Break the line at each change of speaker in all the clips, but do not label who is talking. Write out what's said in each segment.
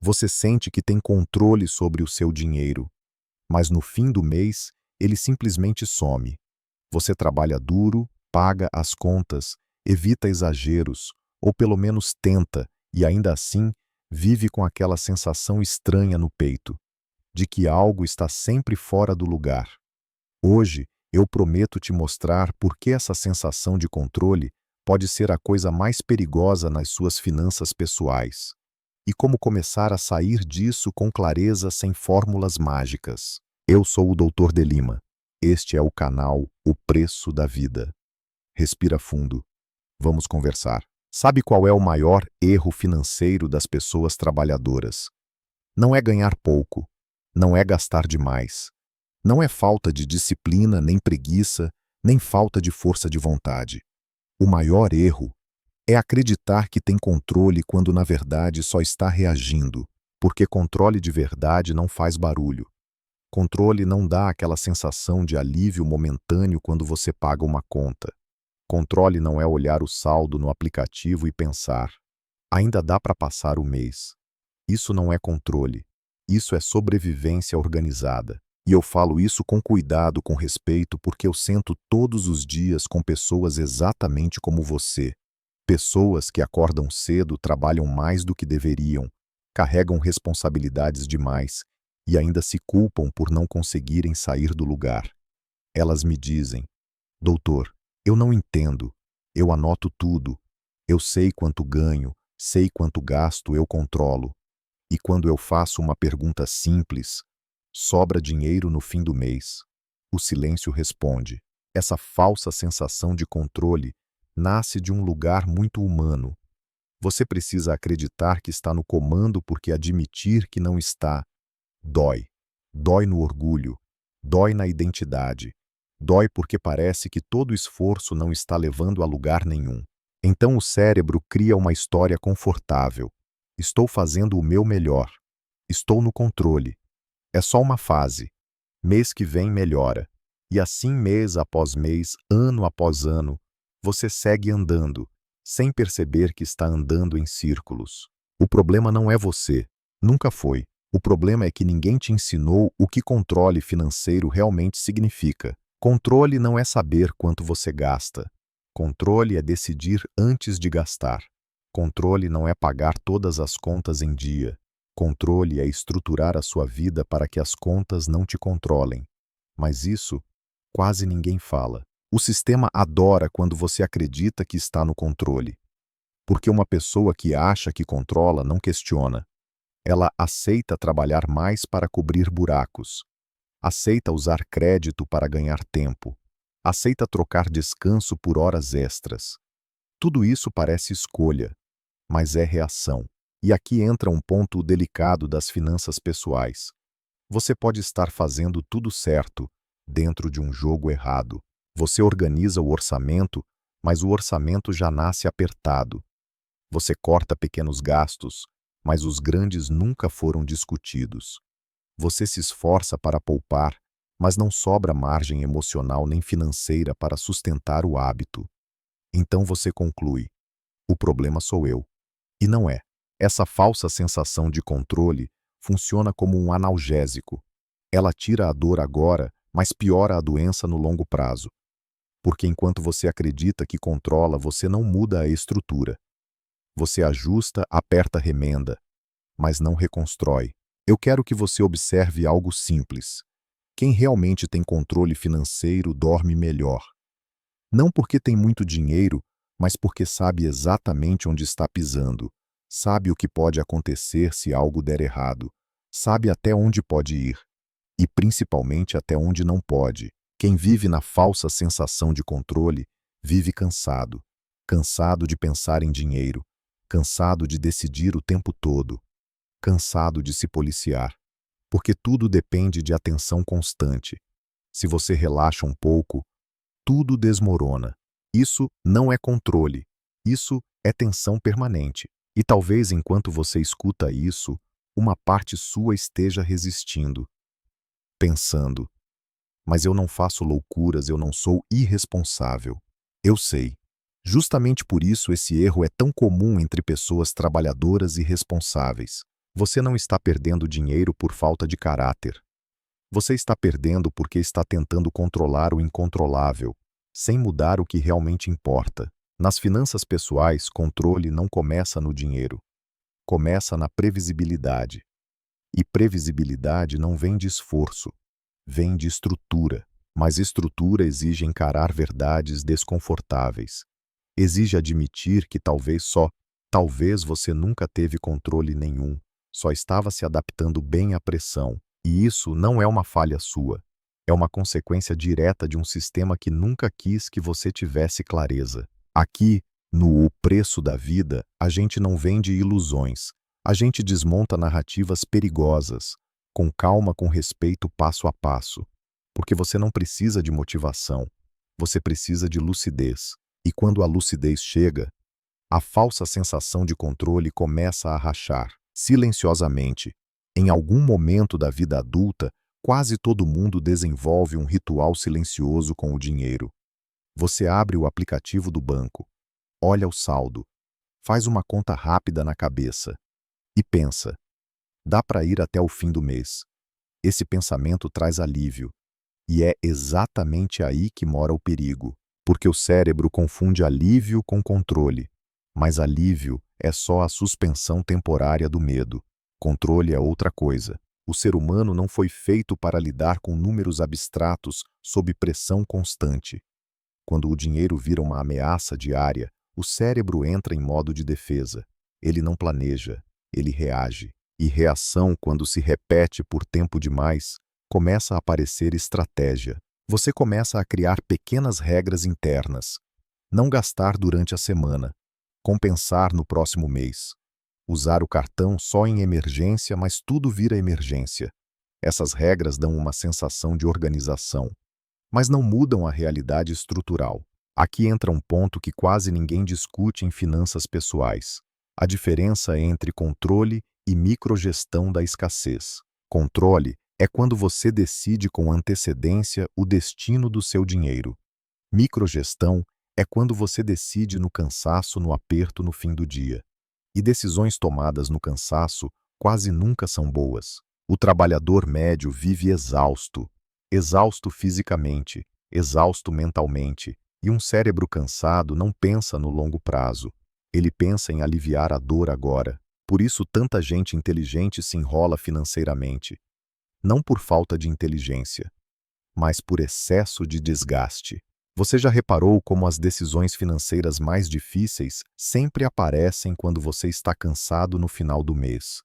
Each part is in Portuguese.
Você sente que tem controle sobre o seu dinheiro, mas no fim do mês, ele simplesmente some. Você trabalha duro, paga as contas, evita exageros, ou pelo menos tenta, e ainda assim, vive com aquela sensação estranha no peito, de que algo está sempre fora do lugar. Hoje, eu prometo te mostrar por que essa sensação de controle pode ser a coisa mais perigosa nas suas finanças pessoais, e como começar a sair disso com clareza sem fórmulas mágicas. Eu sou o Dr. De Lima. Este é o canal O Preço da Vida. Respira fundo. Vamos conversar. Sabe qual é o maior erro financeiro das pessoas trabalhadoras? Não é ganhar pouco, não é gastar demais, não é falta de disciplina, nem preguiça, nem falta de força de vontade. O maior erro é acreditar que tem controle quando na verdade só está reagindo, porque controle de verdade não faz barulho. Controle não dá aquela sensação de alívio momentâneo quando você paga uma conta. Controle não é olhar o saldo no aplicativo e pensar: ainda dá para passar o mês. Isso não é controle. Isso é sobrevivência organizada. E eu falo isso com cuidado, com respeito, porque eu sento todos os dias com pessoas exatamente como você. Pessoas que acordam cedo, trabalham mais do que deveriam, carregam responsabilidades demais e ainda se culpam por não conseguirem sair do lugar. Elas me dizem: doutor, eu não entendo. Eu anoto tudo. Eu sei quanto ganho, sei quanto gasto, eu controlo. E quando eu faço uma pergunta simples: sobra dinheiro no fim do mês? O silêncio responde. Essa falsa sensação de controle nasce de um lugar muito humano. Você precisa acreditar que está no comando porque admitir que não está dói. Dói no orgulho, dói na identidade, dói porque parece que todo esforço não está levando a lugar nenhum. Então o cérebro cria uma história confortável. Estou fazendo o meu melhor. Estou no controle. É só uma fase. Mês que vem melhora. E assim mês após mês, ano após ano, você segue andando, sem perceber que está andando em círculos. O problema não é você. Nunca foi. O problema é que ninguém te ensinou o que controle financeiro realmente significa. Controle não é saber quanto você gasta. Controle é decidir antes de gastar. Controle não é pagar todas as contas em dia. Controle é estruturar a sua vida para que as contas não te controlem. Mas isso quase ninguém fala. O sistema adora quando você acredita que está no controle. Porque uma pessoa que acha que controla não questiona. Ela aceita trabalhar mais para cobrir buracos. Aceita usar crédito para ganhar tempo. Aceita trocar descanso por horas extras. Tudo isso parece escolha, mas é reação. E aqui entra um ponto delicado das finanças pessoais. Você pode estar fazendo tudo certo dentro de um jogo errado. Você organiza o orçamento, mas o orçamento já nasce apertado. Você corta pequenos gastos, mas os grandes nunca foram discutidos. Você se esforça para poupar, mas não sobra margem emocional nem financeira para sustentar o hábito. Então você conclui: o problema sou eu. E não é. Essa falsa sensação de controle funciona como um analgésico. Ela tira a dor agora, mas piora a doença no longo prazo. Porque enquanto você acredita que controla, você não muda a estrutura. Você ajusta, aperta, remenda, mas não reconstrói. Eu quero que você observe algo simples. Quem realmente tem controle financeiro dorme melhor. Não porque tem muito dinheiro, mas porque sabe exatamente onde está pisando. Sabe o que pode acontecer se algo der errado. Sabe até onde pode ir. E principalmente até onde não pode. Quem vive na falsa sensação de controle vive cansado. Cansado de pensar em dinheiro. Cansado de decidir o tempo todo. Cansado de se policiar. Porque tudo depende de atenção constante. Se você relaxa um pouco, tudo desmorona. Isso não é controle. Isso é tensão permanente. E talvez enquanto você escuta isso, uma parte sua esteja resistindo. Pensando: mas eu não faço loucuras, eu não sou irresponsável. Eu sei. Justamente por isso esse erro é tão comum entre pessoas trabalhadoras e responsáveis. Você não está perdendo dinheiro por falta de caráter. Você está perdendo porque está tentando controlar o incontrolável, sem mudar o que realmente importa. Nas finanças pessoais, controle não começa no dinheiro, começa na previsibilidade. E previsibilidade não vem de esforço, vem de estrutura. Mas estrutura exige encarar verdades desconfortáveis. Exige admitir que talvez você nunca teve controle nenhum, só estava se adaptando bem à pressão. E isso não é uma falha sua. É uma consequência direta de um sistema que nunca quis que você tivesse clareza. Aqui, no O Preço da Vida, a gente não vende ilusões. A gente desmonta narrativas perigosas, com calma, com respeito, passo a passo. Porque você não precisa de motivação, você precisa de lucidez. E quando a lucidez chega, a falsa sensação de controle começa a rachar, silenciosamente. Em algum momento da vida adulta, quase todo mundo desenvolve um ritual silencioso com o dinheiro. Você abre o aplicativo do banco, olha o saldo, faz uma conta rápida na cabeça e pensa: dá para ir até o fim do mês. Esse pensamento traz alívio. E é exatamente aí que mora o perigo, porque o cérebro confunde alívio com controle. Mas alívio é só a suspensão temporária do medo. Controle é outra coisa. O ser humano não foi feito para lidar com números abstratos sob pressão constante. Quando o dinheiro vira uma ameaça diária, o cérebro entra em modo de defesa. Ele não planeja, ele reage. E reação, quando se repete por tempo demais, começa a aparecer estratégia. Você começa a criar pequenas regras internas. Não gastar durante a semana. Compensar no próximo mês. Usar o cartão só em emergência, mas tudo vira emergência. Essas regras dão uma sensação de organização, mas não mudam a realidade estrutural. Aqui entra um ponto que quase ninguém discute em finanças pessoais: a diferença entre controle e microgestão da escassez. Controle é quando você decide com antecedência o destino do seu dinheiro. Microgestão é quando você decide no cansaço, no aperto, no fim do dia. E decisões tomadas no cansaço quase nunca são boas. O trabalhador médio vive exausto, exausto fisicamente, exausto mentalmente, e um cérebro cansado não pensa no longo prazo. Ele pensa em aliviar a dor agora. Por isso tanta gente inteligente se enrola financeiramente. Não por falta de inteligência, mas por excesso de desgaste. Você já reparou como as decisões financeiras mais difíceis sempre aparecem quando você está cansado no final do mês,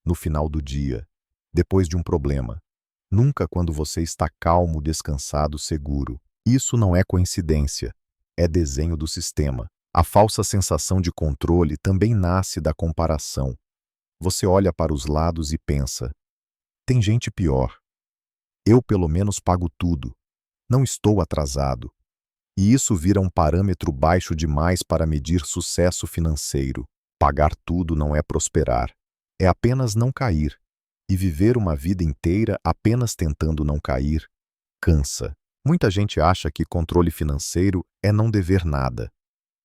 no final do dia, depois de um problema? Nunca quando você está calmo, descansado, seguro. Isso não é coincidência, é desenho do sistema. A falsa sensação de controle também nasce da comparação. Você olha para os lados e pensa: tem gente pior. Eu pelo menos pago tudo. Não estou atrasado. E isso vira um parâmetro baixo demais para medir sucesso financeiro. Pagar tudo não é prosperar. É apenas não cair. E viver uma vida inteira apenas tentando não cair cansa. Muita gente acha que controle financeiro é não dever nada.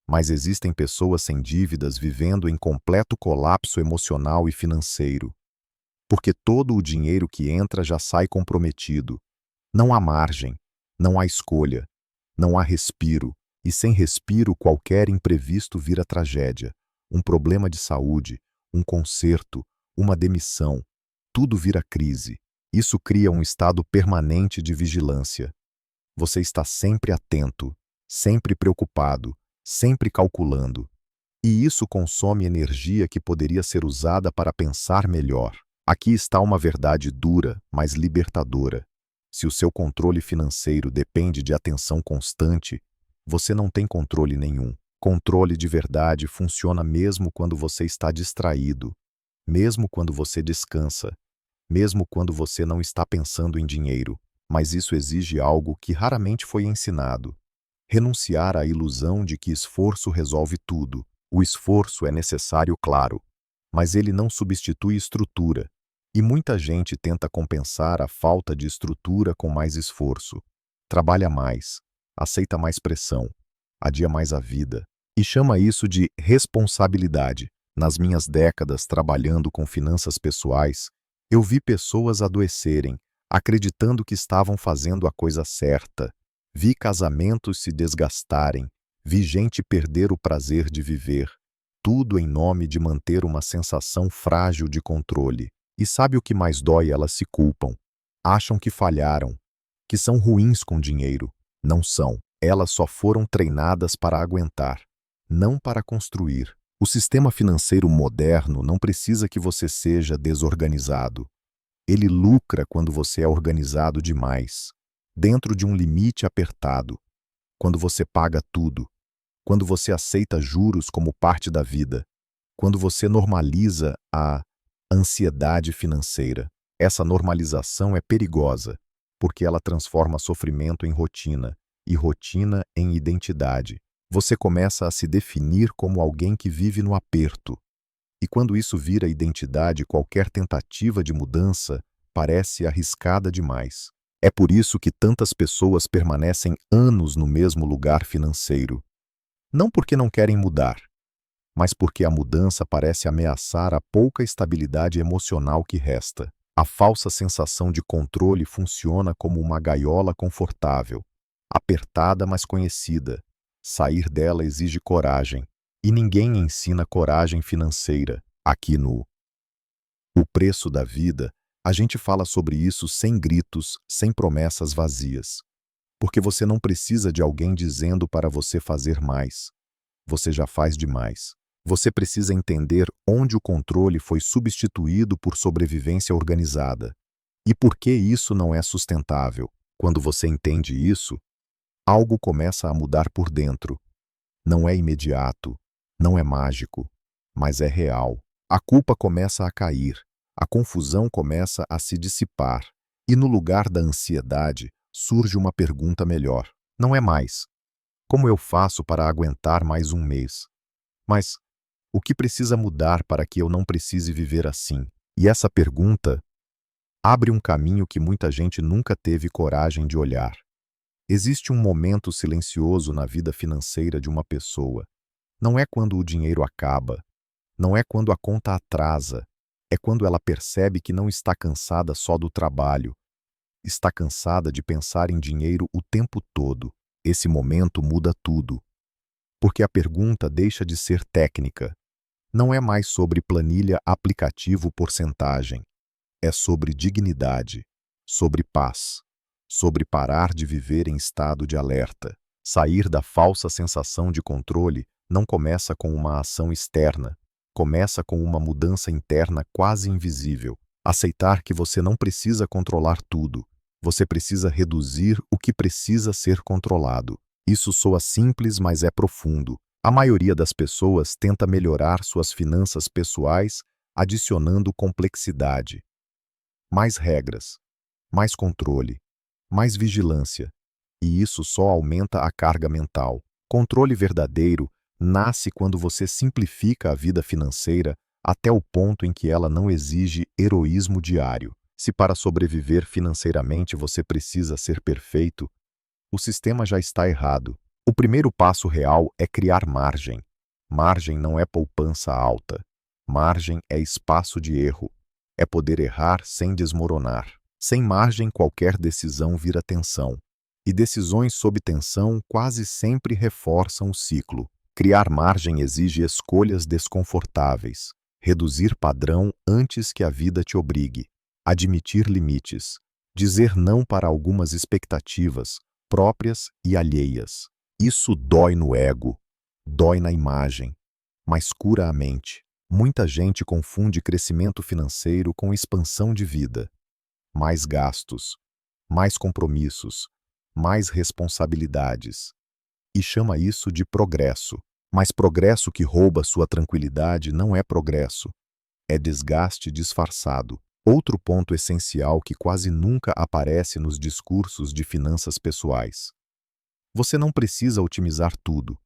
Mas existem pessoas sem dívidas vivendo em completo colapso emocional e financeiro. Porque todo o dinheiro que entra já sai comprometido. Não há margem, não há escolha, não há respiro, e sem respiro qualquer imprevisto vira tragédia. Um problema de saúde, um conserto, uma demissão, tudo vira crise. Isso cria um estado permanente de vigilância. Você está sempre atento, sempre preocupado, sempre calculando. E isso consome energia que poderia ser usada para pensar melhor. Aqui está uma verdade dura, mas libertadora. Se o seu controle financeiro depende de atenção constante, você não tem controle nenhum. Controle de verdade funciona mesmo quando você está distraído, mesmo quando você descansa, mesmo quando você não está pensando em dinheiro. Mas isso exige algo que raramente foi ensinado: renunciar à ilusão de que esforço resolve tudo. O esforço é necessário, claro, mas ele não substitui estrutura. E muita gente tenta compensar a falta de estrutura com mais esforço. Trabalha mais, aceita mais pressão, adia mais a vida, e chama isso de responsabilidade. Nas minhas décadas trabalhando com finanças pessoais, eu vi pessoas adoecerem, acreditando que estavam fazendo a coisa certa. Vi casamentos se desgastarem, vi gente perder o prazer de viver, tudo em nome de manter uma sensação frágil de controle. E sabe o que mais dói? Elas se culpam. Acham que falharam, que são ruins com dinheiro. Não são. Elas só foram treinadas para aguentar, não para construir. O sistema financeiro moderno não precisa que você seja desorganizado. Ele lucra quando você é organizado demais, dentro de um limite apertado, quando você paga tudo, quando você aceita juros como parte da vida, quando você normaliza a ansiedade financeira. Essa normalização é perigosa, porque ela transforma sofrimento em rotina, e rotina em identidade. Você começa a se definir como alguém que vive no aperto. E quando isso vira identidade, qualquer tentativa de mudança parece arriscada demais. É por isso que tantas pessoas permanecem anos no mesmo lugar financeiro. Não porque não querem mudar, mas porque a mudança parece ameaçar a pouca estabilidade emocional que resta. A falsa sensação de controle funciona como uma gaiola confortável, apertada mas conhecida. Sair dela exige coragem, e ninguém ensina coragem financeira. Aqui no O Preço da Vida, a gente fala sobre isso sem gritos, sem promessas vazias. Porque você não precisa de alguém dizendo para você fazer mais. Você já faz demais. Você precisa entender onde o controle foi substituído por sobrevivência organizada. E por que isso não é sustentável. Quando você entende isso, algo começa a mudar por dentro. Não é imediato, não é mágico, mas é real. A culpa começa a cair, a confusão começa a se dissipar, e no lugar da ansiedade surge uma pergunta melhor. Não é mais: como eu faço para aguentar mais um mês? Mas o que precisa mudar para que eu não precise viver assim? E essa pergunta abre um caminho que muita gente nunca teve coragem de olhar. Existe um momento silencioso na vida financeira de uma pessoa. Não é quando o dinheiro acaba, não é quando a conta atrasa, é quando ela percebe que não está cansada só do trabalho, está cansada de pensar em dinheiro o tempo todo. Esse momento muda tudo, porque a pergunta deixa de ser técnica. Não é mais sobre planilha, aplicativo, porcentagem. É sobre dignidade, sobre paz, sobre parar de viver em estado de alerta. Sair da falsa sensação de controle não começa com uma ação externa, começa com uma mudança interna quase invisível. Aceitar que você não precisa controlar tudo, você precisa reduzir o que precisa ser controlado. Isso soa simples, mas é profundo. A maioria das pessoas tenta melhorar suas finanças pessoais adicionando complexidade. Mais regras, mais controle, mais vigilância. E isso só aumenta a carga mental. Controle verdadeiro nasce quando você simplifica a vida financeira até o ponto em que ela não exige heroísmo diário. Se para sobreviver financeiramente você precisa ser perfeito, o sistema já está errado. O primeiro passo real é criar margem. Margem não é poupança alta. Margem é espaço de erro. É poder errar sem desmoronar. Sem margem, qualquer decisão vira tensão. E decisões sob tensão quase sempre reforçam o ciclo. Criar margem exige escolhas desconfortáveis. Reduzir padrão antes que a vida te obrigue. Admitir limites. Dizer não para algumas expectativas, próprias e alheias. Isso dói no ego, dói na imagem, mas cura a mente. Muita gente confunde crescimento financeiro com expansão de vida. Mais gastos, mais compromissos, mais responsabilidades. E chama isso de progresso. Mas progresso que rouba sua tranquilidade não é progresso. É desgaste disfarçado. Outro ponto essencial que quase nunca aparece nos discursos de finanças pessoais. Você não precisa otimizar tudo.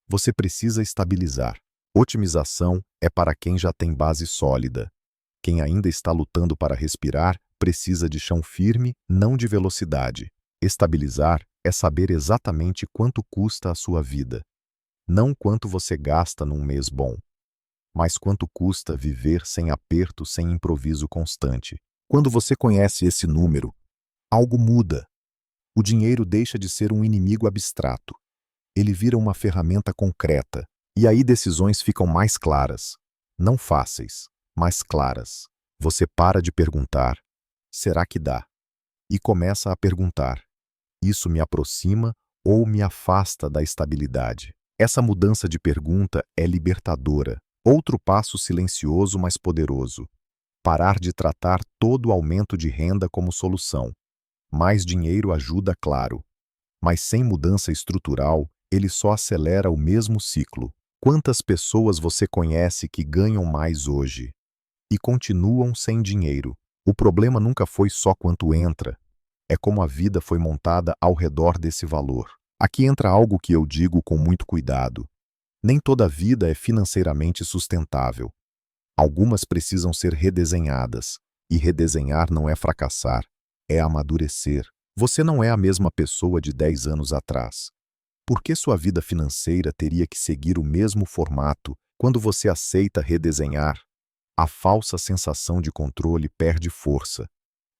Você precisa estabilizar. Otimização é para quem já tem base sólida. Quem ainda está lutando para respirar precisa de chão firme, não de velocidade. Estabilizar é saber exatamente quanto custa a sua vida, não quanto você gasta num mês bom. mas quanto custa viver sem aperto, sem improviso constante. Quando você conhece esse número, algo muda. O dinheiro deixa de ser um inimigo abstrato. Ele vira uma ferramenta concreta. E aí decisões ficam mais claras. Não fáceis, mas claras. Você para de perguntar: será que dá? E começa a perguntar: isso me aproxima ou me afasta da estabilidade? Essa mudança de pergunta é libertadora. Outro passo silencioso, mas poderoso. Parar de tratar todo aumento de renda como solução. Mais dinheiro ajuda, claro, mas sem mudança estrutural, ele só acelera o mesmo ciclo. Quantas pessoas você conhece que ganham mais hoje e continuam sem dinheiro? O problema nunca foi só quanto entra, é como a vida foi montada ao redor desse valor. Aqui entra algo que eu digo com muito cuidado. Nem toda vida é financeiramente sustentável. Algumas precisam ser redesenhadas, e redesenhar não é fracassar, é amadurecer. Você não é a mesma pessoa de 10 anos atrás. Por que sua vida financeira teria que seguir o mesmo formato quando você aceita redesenhar? A falsa sensação de controle perde força,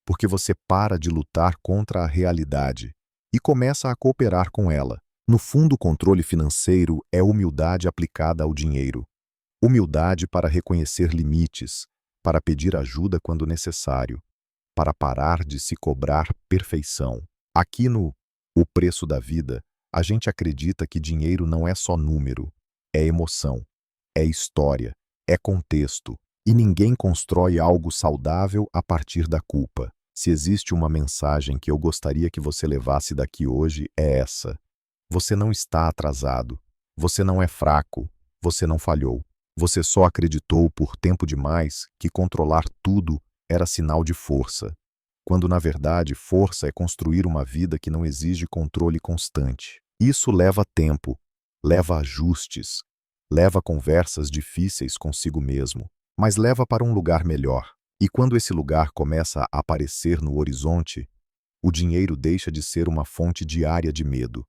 porque você para de lutar contra a realidade e começa a cooperar com ela. No fundo, o controle financeiro é humildade aplicada ao dinheiro. Humildade para reconhecer limites, para pedir ajuda quando necessário, para parar de se cobrar perfeição. Aqui no O Preço da Vida, a gente acredita que dinheiro não é só número, é emoção, é história, é contexto, e ninguém constrói algo saudável a partir da culpa. Se existe uma mensagem que eu gostaria que você levasse daqui hoje, é essa. Você não está atrasado, você não é fraco, você não falhou. Você só acreditou por tempo demais que controlar tudo era sinal de força, quando na verdade força é construir uma vida que não exige controle constante. Isso leva tempo, leva ajustes, leva conversas difíceis consigo mesmo, mas leva para um lugar melhor. E quando esse lugar começa a aparecer no horizonte, o dinheiro deixa de ser uma fonte diária de medo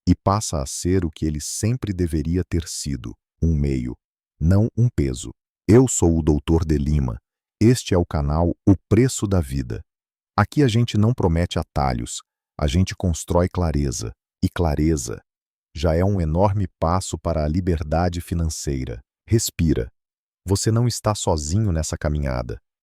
e passa a ser o que ele sempre deveria ter sido, um meio, não um peso. Eu sou o Dr. De Lima. Este é o canal O Preço da Vida. Aqui a gente não promete atalhos, a gente constrói clareza. E clareza já é um enorme passo para a liberdade financeira. Respira. Você não está sozinho nessa caminhada.